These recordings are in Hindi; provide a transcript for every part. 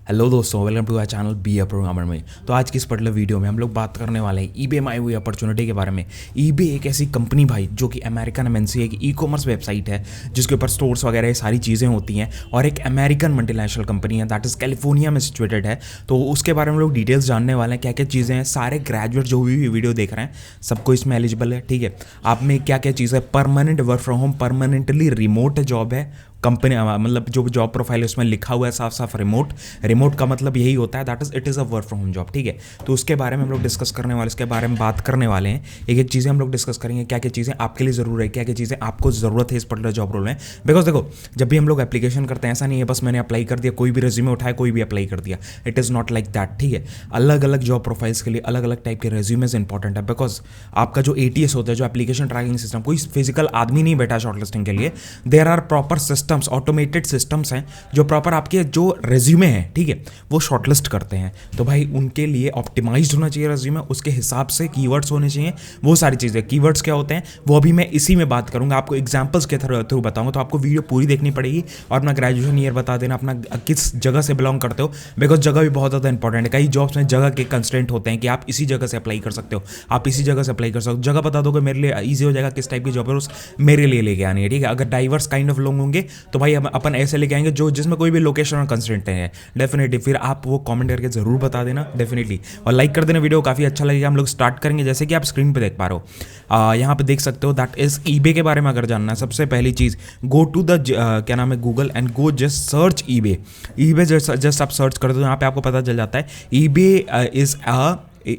हेलो दोस्तों, welcome to our channel be a programmer में। तो आज की इस पर्टिकुलर वीडियो में हम लोग बात करने वाले हैं ईबे में आई हुई अपॉर्चुनिटी के बारे में। ईबे एक ऐसी कंपनी भाई जो कि अमेरिकन एमएनसी है, ई कॉमर्स वेबसाइट है जिसके ऊपर स्टोर्स वगैरह ये सारी चीज़ें होती हैं, और एक अमेरिकन मल्टीनेशनल कंपनी है दैट इज़ कैलिफोर्निया में सिचुएटेड है। तो उसके बारे में हम लोग डिटेल्स जानने वाले हैं, क्या क्या चीज़ें हैं। सारे ग्रेजुएट जो भी वीडियो देख रहे हैं सबको इसमें एलिजिबल है, ठीक है। आप में क्या क्या चीज़ है, permanent work from home, permanently remote job है कंपनी, मतलब जो जॉब प्रोफाइल है उसमें लिखा हुआ है साफ साफ रिमोट। रिमोट का मतलब यही होता है that is it is a work from home job, ठीक है। तो उसके बारे में हम लोग डिस्कस करने वाले, इसके बारे में बात करने वाले हैं। एक एक चीज़ें हम लोग डिस्कस करेंगे, क्या क्या चीज़ें आपके लिए ज़रूर है, क्या क्या चीज़ें आपको ज़रूरत है इस पर्टिकुलर जॉब रोल में। बिकॉज देखो, जब भी हम लोग एप्लीकेशन करते हैं ऐसा नहीं है बस मैंने अप्लाई कर दिया, कोई भी रेज्यूमे उठाया कोई भी अप्लाई कर दिया। It is not like that, ठीक है। अलग अलग जॉब प्रोफाइल्स के लिए अलग अलग टाइप के रेज्यूमेज इंपॉर्टेंट है। बिकॉज आपका जो ATS होता है, जो एप्लीकेशन ट्रैकिंग सिस्टम, कोई फिजिकल आदमी नहीं बैठा शॉर्टलिस्टिंग के लिए। There are proper systems, automated systems हैं जो प्रॉपर आपके जो रेज्यूमे हैं, ठीक है, वो शॉर्टलिस्ट करते हैं। तो भाई उनके लिए ऑप्टिमाइज्ड होना चाहिए रेज्यूमे, उसके हिसाब से कीवर्ड्स होने चाहिए, वो सारी चीज़ें। कीवर्ड्स क्या होते हैं वो अभी मैं इसी में बात करूंगा, आपको एग्जांपल्स के थ्रू बताऊंगा। तो आपको वीडियो पूरी देखनी पड़ेगी और अपना ग्रेजुएशन ईयर बता देना, अपना किस जगह से बिलोंग करते हो। बिकॉज जगह भी बहुत ज़्यादा इंपॉर्टेंट है। कई जॉब्स में जगह के कंस्ट्रेंट होते हैं कि आप इसी जगह से अप्लाई कर सकते हो, आप इसी जगह से अप्लाई कर सकते हो। जगह बता दोगे मेरे लिए ईजी हो जाएगा किस टाइप की जॉब है उस मेरे लिए लेके आनी है, ठीक है। अगर डाइवर्स काइंड ऑफ लोग होंगे तो भाई अपन ऐसे लेके आएंगे जो जिसमें कोई भी लोकेशन और कंस्ट्रेंट है डेफिनेटली। फिर आप वो कमेंट करके जरूर बता देना डेफिनेटली, और लाइक कर देना वीडियो, काफ़ी अच्छा लगेगा। हम लोग स्टार्ट करेंगे जैसे कि आप स्क्रीन पे देख पा रहे हो। यहाँ पे देख सकते हो दैट इज ईबे के बारे में अगर जानना है सबसे पहली चीज़, गो टू द क्या नाम है Google and go just search eBay. EBay just आप सर्च कर दो, यहाँ पे आपको पता चल जाता है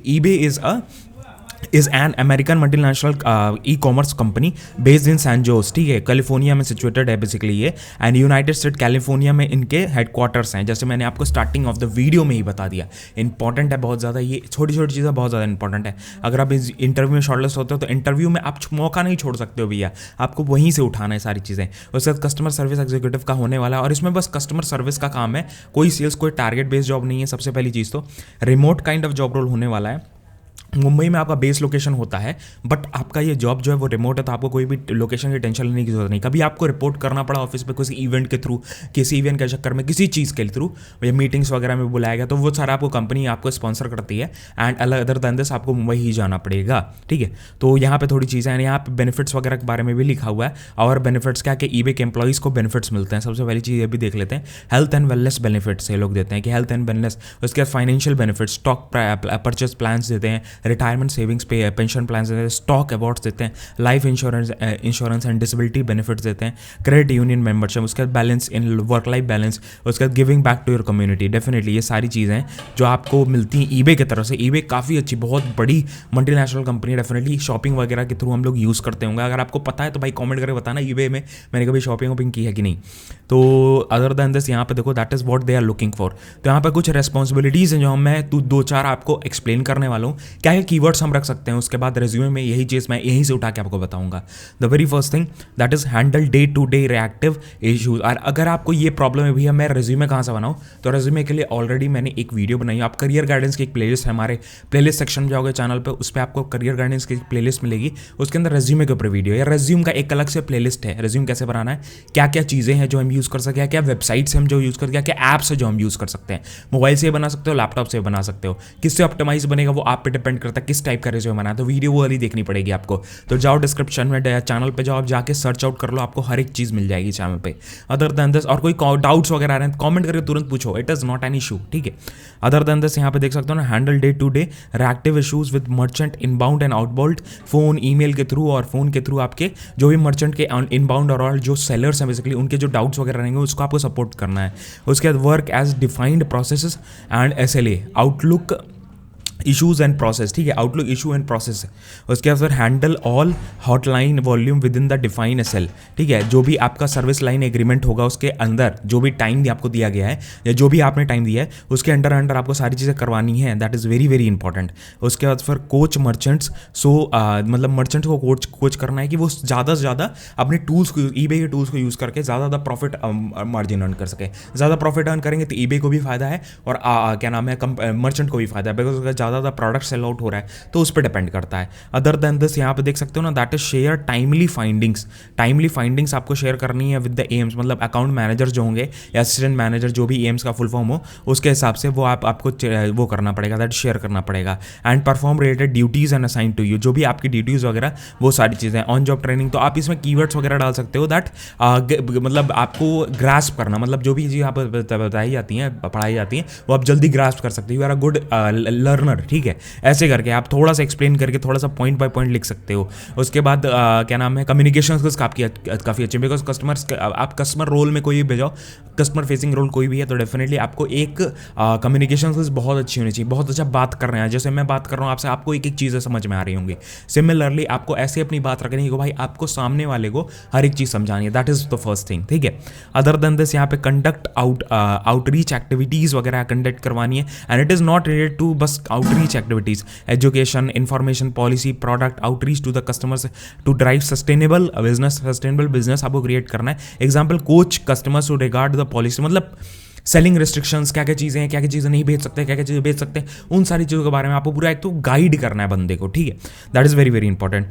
eBay is an American multinational e commerce company based in San Jose, ठीक है, कैलिफोर्निया में सिचुएटेड है बेसिकली ये। एंड यूनाइटेड स्टेट कैलिफोर्निया में इनके हेडक्वार्टर्स हैं, जैसे मैंने आपको स्टार्टिंग ऑफ द वीडियो में ही बता दिया। इंपॉर्टेंट है बहुत ज़्यादा, ये छोटी छोटी चीज़ें बहुत ज़्यादा इंपॉर्टेंट है। अगर आप इस इंटरव्यू में शॉर्टलिस्ट होते हो तो इंटरव्यू में आप मौका नहीं छोड़ सकते हो भैया, आपको वहीं से उठाना है सारी चीज़ें। उसके बाद कस्टमर सर्विस एग्जीक्यूटिव का होने वाला है, और इसमें बस कस्टमर सर्विस का काम है, कोई सेल्स, कोई टारगेट बेस्ड जॉब नहीं है। सबसे पहली चीज़ तो remote kind of job role होने वाला है। मुंबई में आपका बेस लोकेशन होता है, बट आपका ये जॉब जो है वो रिमोट है, तो आपको कोई भी लोकेशन की टेंशन लेने की जरूरत नहीं। कभी आपको रिपोर्ट करना पड़ा ऑफिस पे किसी इवेंट के थ्रू, किसी इवेंट के चक्कर में, किसी चीज़ के थ्रू, या मीटिंग्स वगैरह में बुलाया गया, तो वो सारा आपको कंपनी आपको स्पॉन्सर करती है। एंड अदर देन दिस आपको मुंबई ही जाना पड़ेगा, ठीक है। तो यहाँ पे थोड़ी चीज़ें हैं, यहाँ पे बेनिफिट्स वगैरह के बारे में भी लिखा हुआ है। और बेनिफिट्स क्या कि ईबे के एम्प्लॉइज़ को बेनिफिट्स मिलते हैं। सबसे पहली चीज़ ये भी देख लेते हैं, हेल्थ एंड वेलनेस बेनिफिट्स ये लोग देते हैं कि हेल्थ एंड वेलनेस। उसके बाद financial benefits, stock purchase plans देते हैं, रिटायरमेंट सेविंग्स पे पेंशन प्लान देते हैं, स्टॉक अवार्ड्स देते हैं, life insurance and disability benefits देते हैं, क्रेडिट यूनियन मेंबरशिप, उसके बाद balance in work life balance, उसके बाद giving back to your community. Definitely ये सारी चीज़ें जो आपको मिलती हैं ईबे की तरफ से। ईबे काफ़ी अच्छी, बहुत बड़ी मल्टीनेशनल कंपनी है, डेफिनेटली शॉपिंग वगैरह के थ्रू हम लोग यूज़ करते होंगे। अगर आपको पता है तो भाई कॉमेंट करके बताना ईबे में मैंने कभी शॉपिंग की है कि नहीं। तो अदर देन दिस यहाँ पे देखो that is what they are looking for. तो यहाँ पर कुछ रेस्पॉन्सिबिलिटीज़ हैं जो मैं दो चार आपको एक्सप्लेन करने वाला हूँ, क्या क्या कीवर्ड्स हम रख सकते हैं। उसके बाद रेज्यूमे में यही चीज़ मैं यहीं से उठा के आपको बताऊंगा। The very first thing that is handle day to day reactive issues. और अगर आपको ये प्रॉब्लम है भैया मैं रेज्यूमे कहाँ से बनाऊँ, तो रेज्यूमे के लिए ऑलरेडी मैंने एक वीडियो बनाई है। आप करियर गाइडेंस की एक प्लेलिस्ट है, हमारे प्लेलिस्ट सेक्शन में जाओगे चैनल पे, उस पर आपको करियर गाइडेंस की प्लेलिस्ट मिलेगी, उसके अंदर रेज्यूमे के ऊपर वीडियो है। रेज्यूम का एक अलग से प्लेलिस्ट है, रेज्यूम कैसे बनाना है, क्या क्या चीज़ें हैं जो हम यूज़ कर सकते हैं, क्या वेबसाइट्स हम जो यूज़ करते हैं, क्या ऐप्स है जो हम यूज़ कर सकते हैं। मोबाइल से बना सकते हो, लैपटॉप से बना सकते हो, किससे ऑप्टिमाइज बनेगा वो आप पे डिपेंड करता है किस टाइप का रेज्यूमे बनाना है। तो वीडियो वो वाली देखनी पड़ेगी आपको। तो जाओ डिस्क्रिप्शन में चैनल पे जाओ, आप जाके सर्च आउट कर लो, आपको हर एक चीज़ मिल जाएगी चैनल पे। अदर देन दिस और कोई डाउट्स वगैरह आ रहे हैं कमेंट करके तुरंत पूछो, it is not an issue, ठीक है। अदर देन दिस यहाँ पे देख सकते हो ना, handle day to day reactive issues with merchant inbound and outbound, phone email के थ्रू और फोन के थ्रू आपके जो भी मर्चेंट के इनबाउंड और जो सेलर्स हैं बेसिकली उनके जो डाउट्स वगैरह रहेंगे उसको आपको सपोर्ट करना है। उसके बाद work as defined processes and SLA, outlook issues and process, ठीक है, आउटलुक इशू एंड प्रोसेस। उसके बाद फिर handle all hotline volume within the define SL, ठीक है, जो भी आपका सर्विस लाइन एग्रीमेंट होगा उसके अंदर जो भी टाइम आपको दिया गया है या जो भी आपने टाइम दिया है उसके अंडर आपको सारी चीज़ें करवानी है। That is very very important. उसके बाद फिर कोच मर्चेंट्स, मतलब मर्चेंट्स को कोच करना है कि वो ज़्यादा से ज़्यादा अपने टूल्स को, ईबे के टूल्स को यूज़ करके ज़्यादा प्रॉफिट मार्जिन अर्न कर सके। ज़्यादा प्रॉफिट अर्न करेंगे तो ईबे को भी फायदा है और क्या नाम है मर्चेंट को भी फायदा है, बिकॉज ज़्यादा ज़्यादा प्रोडक्ट सेल आउट हो रहा है, तो उस पर डिपेंड करता है। अदर देन दिस यहाँ पे देख सकते हो ना, that is share timely findings. Timely findings आपको शेयर करनी है विद द एम्स, मतलब अकाउंट मैनेजर जो होंगे या असिस्टेंट मैनेजर, जो भी एम्स का फुल फॉर्म हो, उसके हिसाब से वो आपको वो करना पड़ेगा, दैट शेयर करना पड़ेगा। And perform related duties and assign to you, जो भी आपकी ड्यूटीज़ वगैरह वो सारी चीज़ें। ऑन जॉब ट्रेनिंग, तो आप इसमें कीवर्ड्स वगैरह डाल सकते हो दैट मतलब आपको ग्रास्प करना, मतलब जो भी चीज़ आप बताई जाती हैं, पढ़ाई जाती हैं, वो आप जल्दी ग्रास्प कर सकते हो। You are a good learner, ठीक है। ऐसे करके आप थोड़ा सा एक्सप्लेन करके थोड़ा सा पॉइंट बाय पॉइंट लिख सकते हो। उसके बाद क्या नाम है, कम्युनिकेशन स्किल्स काफ़ी अच्छे, बिकॉज आप कस्टमर रोल में कोई भी भेजाओ, कस्टमर फेसिंग रोल कोई भी है, तो डेफिनेटली आपको एक कम्युनिकेशन स्किल्स बहुत अच्छी होनी चाहिए, बहुत अच्छा बात कर रहे हैं। जैसे मैं बात कर रहा हूँ आपसे, आपको एक एक चीज़ें समझ में आ रही होंगी। सिमिलरली आपको ऐसे अपनी बात रखनी है कि भाई आपको सामने वाले को हर एक चीज़ समझानी है, that is the first thing, ठीक है। अदर देन दिस यहाँ पे कंडक्ट आउटरीच एक्टिविटीज़ वगैरह कंडक्ट करवानी है, and it is not related to बस outreach activities, education, information, policy, product outreach to the customers to drive sustainable business आपको क्रिएट करना है। Example, coach customers to regard the policy, मतलब सेलिंग रिस्ट्रिक्शंस, क्या क्या चीज़ें हैं, क्या क्या चीज़ें नहीं बेच सकते, क्या क्या चीज़ें बेच सकते हैं, उन सारी चीज़ों के बारे में आपको पूरा एक तो गाइड करना है बंदे को, ठीक है। That is very very important.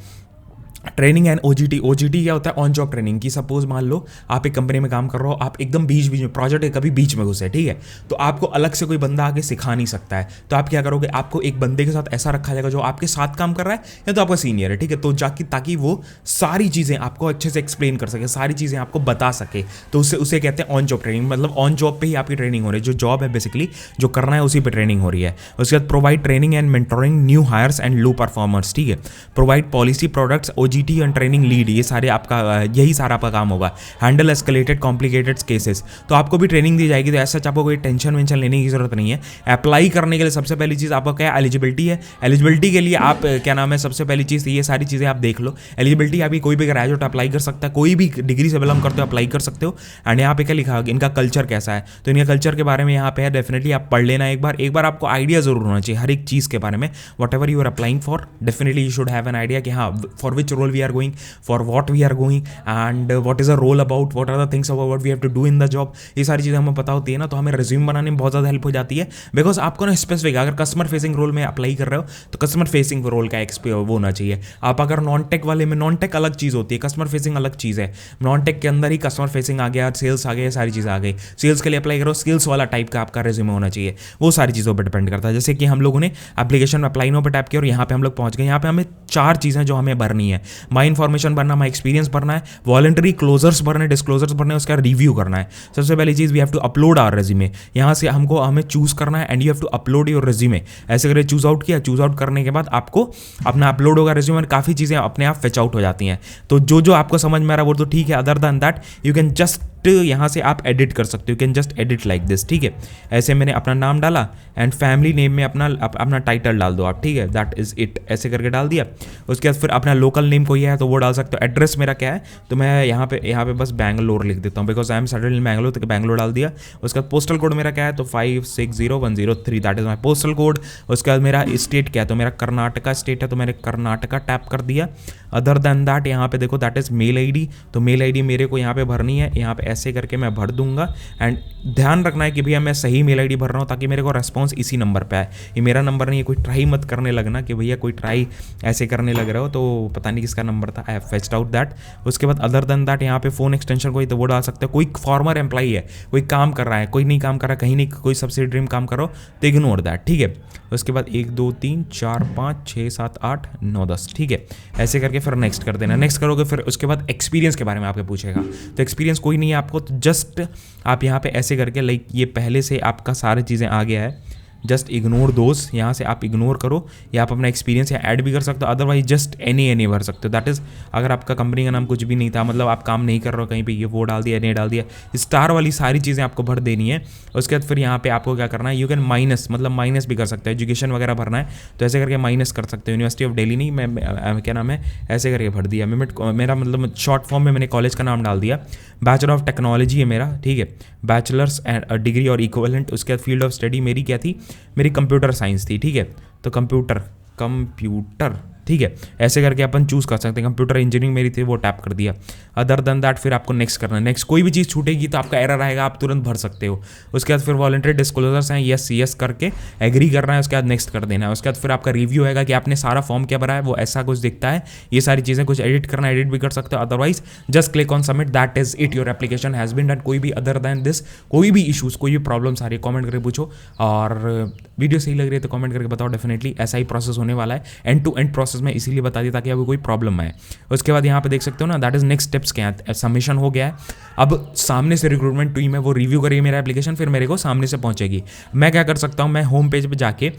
Training and OGT क्या होता है, ऑन जॉब ट्रेनिंग की। सपोज मान लो आप एक कंपनी में काम कर रहे हो, आप एकदम बीच में प्रोजेक्ट है, कभी बीच में घुसे, ठीक है, तो आपको अलग से कोई बंदा आके सिखा नहीं सकता है, तो आप क्या करोगे, आपको एक बंदे के साथ ऐसा रखा जाएगा जो आपके साथ काम कर रहा है या तो आपका सीनियर है, ठीक है, तो ताकि वो सारी चीज़ें आपको अच्छे से एक्सप्लेन कर सके, सारी चीज़ें आपको बता सके, तो उसे कहते हैं ऑन जॉब ट्रेनिंग। मतलब ऑन जॉब पे ही आपकी ट्रेनिंग हो रही है, जो जॉब है बेसिकली जो करना है उसी पे ट्रेनिंग हो रही है। उसके बाद provide training and mentoring new hires and low performers, ठीक है। Provide policy, products, OJT and training, ये सारे आपका यही सारा आपका काम होगा। हैंडल एस्केलेटेड कॉम्प्लिकेटेड केसेस, तो आपको भी ट्रेनिंग दी जाएगी, तो ऐसा आपको कोई टेंशन वेंशन लेने की जरूरत नहीं है। अप्लाई करने के लिए सबसे पहली चीज़ आपका क्या है, एलिजिबिलिटी है। एलिजिबिलिटी के लिए आप क्या नाम है, सबसे पहली चीज़ ये सारी चीज़ें आप देख लो। एलिजिबिलिटी आपकी कोई भी ग्रेजुएट अप्लाई कर सकता है, कोई भी डिग्री से बिलोंग करते हो अप्लाई कर सकते हो। एंड यहाँ पे क्या लिखा है, इनका कल्चर कैसा है, तो इनका कल्चर के बारे में यहाँ पे है, डेफिनेटली आप पढ़ लेना एक बार आपको आइडिया जरूर होना चाहिए हर एक चीज़ के बारे में। Whatever you are applying for, definitely you should have an idea कि हाँ for which role we are going, for what we are going, and what is a role about, what are the things about what we have to do in the job. ये सारी चीज़ें हमें पता होती है ना, तो हमें रिज्यूम बनाने में बहुत ज़्यादा हेल्प हो जाती है। बिकॉज आपको ना स्पेसिफिक, अगर कस्टमर फेसिंग रोल में अप्लाई कर रहे हो तो कस्टमर फेसिंग रोल का वो होना चाहिए। आप अगर नॉन टेक वाले में, नॉन टेक अलग चीज़ होती है, कस्टमर फेसिंग अलग चीज़ है। नॉन टेक के अंदर ही कस्टमर फेसिंग आ गया, सेल्स आ गया, सारी चीज़ें आ गई। सेल्स के लिए अप्लाई करो, स्किल्स वाला टाइप का आपका रिज्यूमे होना चाहिए, वो सारी चीज़ों पर डिपेंड करता है। जैसे कि हम लोगों ने एप्लीकेशन में अप्लाई नो पर टैप किया और यहाँ पे हम लोग पहुँच गए। यहाँ पे हमें 4 चीज़ें जो हमें भरनी है, माई इन्फॉर्मेशन भरना, माई एक्सपीरियंस भरना है, वॉलंटरी क्लोजर्स भरने, डिस्क्लोजर्स भरने, उसका रिव्यू करना है। सबसे पहली चीज़, we have to upload our resume. यहाँ से हमें चूज करना है, and you have to upload your resume. ऐसे करके चूज आउट किया, चूज आउट करने के बाद आपको अपना अपलोड होगा रेज्यूमे, और काफ़ी चीज़ें अपने आप फेच आउट हो जाती हैं। तो जो आपको समझ में आ रहा है वो तो ठीक है, other then that you can just यहाँ से आप एडिट कर सकते हो, you can just edit like this, ठीक है। ऐसे मैंने अपना नाम डाला, एंड फैमिली नेम में अपना टाइटल डाल दो आप, ठीक है, दैट इज इट, ऐसे करके डाल दिया। उसके बाद फिर अपना लोकल नेम कोई है तो वो डाल सकते हो। एड्रेस मेरा क्या है, तो मैं यहाँ पे बस बैंगलोर लिख देता हूँ, because I am settled in Bangalore, तो बैंगलोर डाल दिया। उसके बाद पोस्टल कोड मेरा क्या है, तो 560103, that is my postal code. उसके बाद मेरा स्टेट क्या है, तो मेरा कर्नाटका स्टेट है, तो मैंने कर्नाटका टैप कर दिया। अदर देन दैट यहाँ पे देखो, दैट इज मेल आई, तो मेल आई मेरे को यहाँ पे भरनी है, यहाँ पे ऐसे करके मैं भर दूंगा। एंड ध्यान रखना है कि भैया मैं सही मेल आईडी भर रहा हूँ, ताकि मेरे को रेस्पॉन्स इसी नंबर पे आए। ये मेरा नंबर नहीं है, कोई ट्राई मत करने लगना कि भैया कोई ट्राई ऐसे करने लग रहे हो तो पता नहीं किसका नंबर था, I have fetched out that. उसके बाद अदर देन दैट यहाँ पे फोन एक्सटेंशन कोई तो वो डाल सकते हो। कोई फॉर्मर एम्प्लॉई है, कोई काम कर रहा है, कोई नहीं काम कर रहा है, कहीं नहीं कोई सब्सिडरी में काम करो, तो इग्नोर दैट, ठीक है। उसके बाद 1 2 3 4 5 6 7 8 9 10, ठीक है, ऐसे करके फिर नेक्स्ट कर देना। नेक्स्ट करोगे फिर उसके बाद एक्सपीरियंस के बारे में आपके पूछेगा, तो एक्सपीरियंस कोई नहीं है आपको, तो जस्ट आप यहाँ पे ऐसे करके लाइक ये पहले से आपका सारी चीज़ें आ गया है, जस्ट इग्नोर दोस्त, यहाँ से आप इग्नोर करो, या आप अपना एक्सपीरियंस या ऐड भी कर सकते हो, अदरवाइज जस्ट एनी भर सकते हो। दैट इज़ अगर आपका कंपनी का नाम कुछ भी नहीं था, मतलब आप काम नहीं कर रहे हो कहीं पे, ये वो डाल दिया, नहीं डाल दिया, स्टार वाली सारी चीज़ें आपको भर देनी है। उसके बाद फिर यहाँ पे आपको क्या करना है, यू कैन माइनस, मतलब माइनस भी कर सकते हो, एजुकेशन वगैरह भरना है तो ऐसे करके माइनस कर सकते हो। यूनिवर्सिटी ऑफ दिल्ली नहीं, मैं क्या नाम है, ऐसे करके भर दिया। मेरा मतलब शॉर्ट फॉर्म में मैंने कॉलेज का नाम डाल दिया, बैचलर ऑफ टेक्नोलॉजी है मेरा, ठीक है, बैचलर्स एंड डिग्री और इक्विवेलेंट। उसके बाद फील्ड ऑफ स्टडी मेरी क्या थी, मेरी कंप्यूटर साइंस थी, ठीक है, तो कंप्यूटर ठीक है, ऐसे करके अपन चूज़ कर सकते हैं। कंप्यूटर इंजीनियरिंग मेरी थी, वो टैप कर दिया। अदर देन दैट फिर आपको नेक्स्ट करना है। नेक्स्ट कोई भी चीज़ छूटेगी तो आपका एरर आएगा, आप तुरंत भर सकते हो। उसके बाद फिर वॉलंटरी डिस्क्लोजर्स हैं, यस यस करके एग्री करना है, उसके बाद नेक्स्ट कर देना है। उसके बाद फिर आपका रिव्यू आएगा कि आपने सारा फॉर्म क्या भरा है, वो ऐसा कुछ दिखता है। ये सारी चीज़ें कुछ एडिट करना, एडिट भी कर सकते हो, otherwise just click on submit, that is it, your application has been done. कोई भी अदर देन दिस कोई भी इशूज़, कोई भी प्रॉब्लम्स आ रही है, कमेंट करके पूछो। और वीडियो सही लग रही है तो कमेंट करके बताओ, डेफिनेटली ऐसा ही प्रोसेस होने वाला है। एंड टू एंड प्रोसेस में इसीलिए बता दिया ताकि आपको कोई प्रॉब्लम आए। उसके बाद यहाँ पे देख सकते हो ना, दैट इज नेक्स्ट स्टेप्स क्या है। सबमिशन हो गया है, अब सामने से रिक्रूटमेंट टीम है वो रिव्यू करेगी मेरा एप्लीकेशन, फिर मेरे को सामने से पहुंचेगी। मैं क्या कर सकता हूँ, मैं होम पेज पे जाके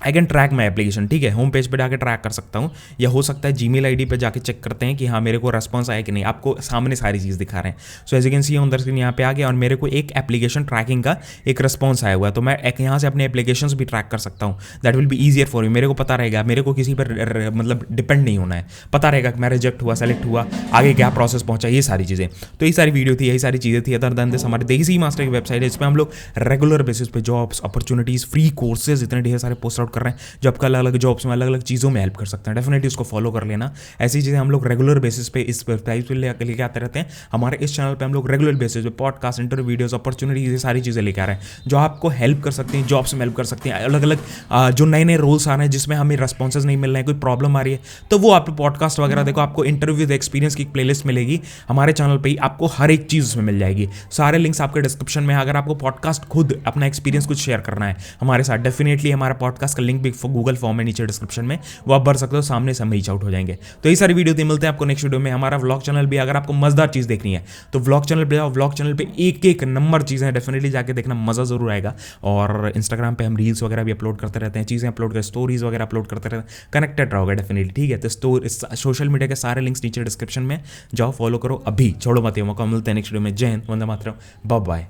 I can track my application, ठीक है, होम पेज पे जाके ट्रैक कर सकता हूँ, या हो सकता है जीमेल आईडी पे जाके चेक करते हैं कि हाँ मेरे को रेस्पॉन्स आया कि नहीं। आपको सामने सारी चीज़ दिखा रहे हैं। So as you can see on the screen यहाँ पे आ गया और मेरे को एक एप्लीकेशन ट्रैकिंग का एक रिस्पॉन्स आया हुआ है। तो मैं एक यहाँ से अपने एप्लीकेशन भी ट्रैक कर सकता हूँ। That will be easier for you. मेरे को पता रहेगा, मेरे को किसी पर मतलब डिपेंड नहीं होना है, पता रहेगा कि मैं रिजेक्ट हुआ, सेलेक्ट हुआ, आगे क्या प्रोसेस पहुंचा, ये सारी चीज़ें। तो ये सारी वीडियो थी, यही सारी चीज़ें थी। अदर देन दिस हमारे देसी मास्टर की वेबसाइट है, इस पर हम लोग रेगुलर बेसिस पे जॉब्स, अपॉर्चुनिटीज़, फ्री कोर्सेज इतने ढेर सारे पोस्ट आउट कर रहे हैं जो आपका अलग अलग जॉब्स में अलग अलग चीज़ों में हेल्प कर सकते हैं। डेफिनेटली उसको फॉलो कर लेना। ऐसी चीज़ें हम लोग रेगुलर बेसिस पे इस वेबसाइट पे लेके आते रहते हैं। हमारे इस चैनल पे हम लोग रेगुलर बेसिस पे पॉडकास्ट, इंटरव्यू वीडियोस, अपॉर्चुनिटीज, ये सारी चीज़ें लेके आ रहे हैं जो आपको हेल्प कर सकती हैं, जॉब्स में हेल्प कर सकती हैं। अलग अलग जो नए नए रोल्स आ रहे हैं जिसमें हमें रेस्पॉन्सेज नहीं मिल रहे हैं, कोई प्रॉब्लम आ रही है, तो वो आप पॉडकास्ट वगैरह देखो, आपको इंटरव्यू एक्सपीरियंस की प्लेलिस्ट मिलेगी हमारे चैनल पर ही, आपको हर एक चीज़ उसमें मिल जाएगी। सारे लिंक्स आपके डिस्क्रिप्शन में। अगर आपको पॉडकास्ट खुद अपना एक्सपीरियंस कुछ शेयर करना है हमारे साथ, डेफिनेटली हमारा पॉडकास्ट का लिंक भी गूगल फॉर्म है नीचे डिस्क्रिप्शन में, वो आप भर सकते हो, सामने से हम रीच आउट हो जाएंगे। तो ये सारी वीडियो मिलते हैं आपको नेक्स्ट वीडियो में। हमारा व्लॉग चैनल भी, अगर आपको मजेदार चीज़ देखनी है तो व्लॉग चैनल पे जाओ, व्लॉग चैनल पे एक एक नंबर चीज़ें डेफिनेटली जाके देखना, मज़ा जरूर आएगा। और इंस्टाग्राम पे हम रील्स वगैरह भी अपलोड करते रहते हैं, चीज़ें अपलोड कर, स्टोरीज वगैरह अपलोड करते रहते हैं। कनेक्टेड रहोगे डेफिनेटली, ठीक है। तो सोशल मीडिया के सारे लिंक्स नीचे डिस्क्रिप्शन में, जाओ फॉलो करो अभी, छोड़ो मत ये मौका। मिलते हैं नेक्स्ट वीडियो में। जय हिंद, वंदे मातरम, बाय बाय।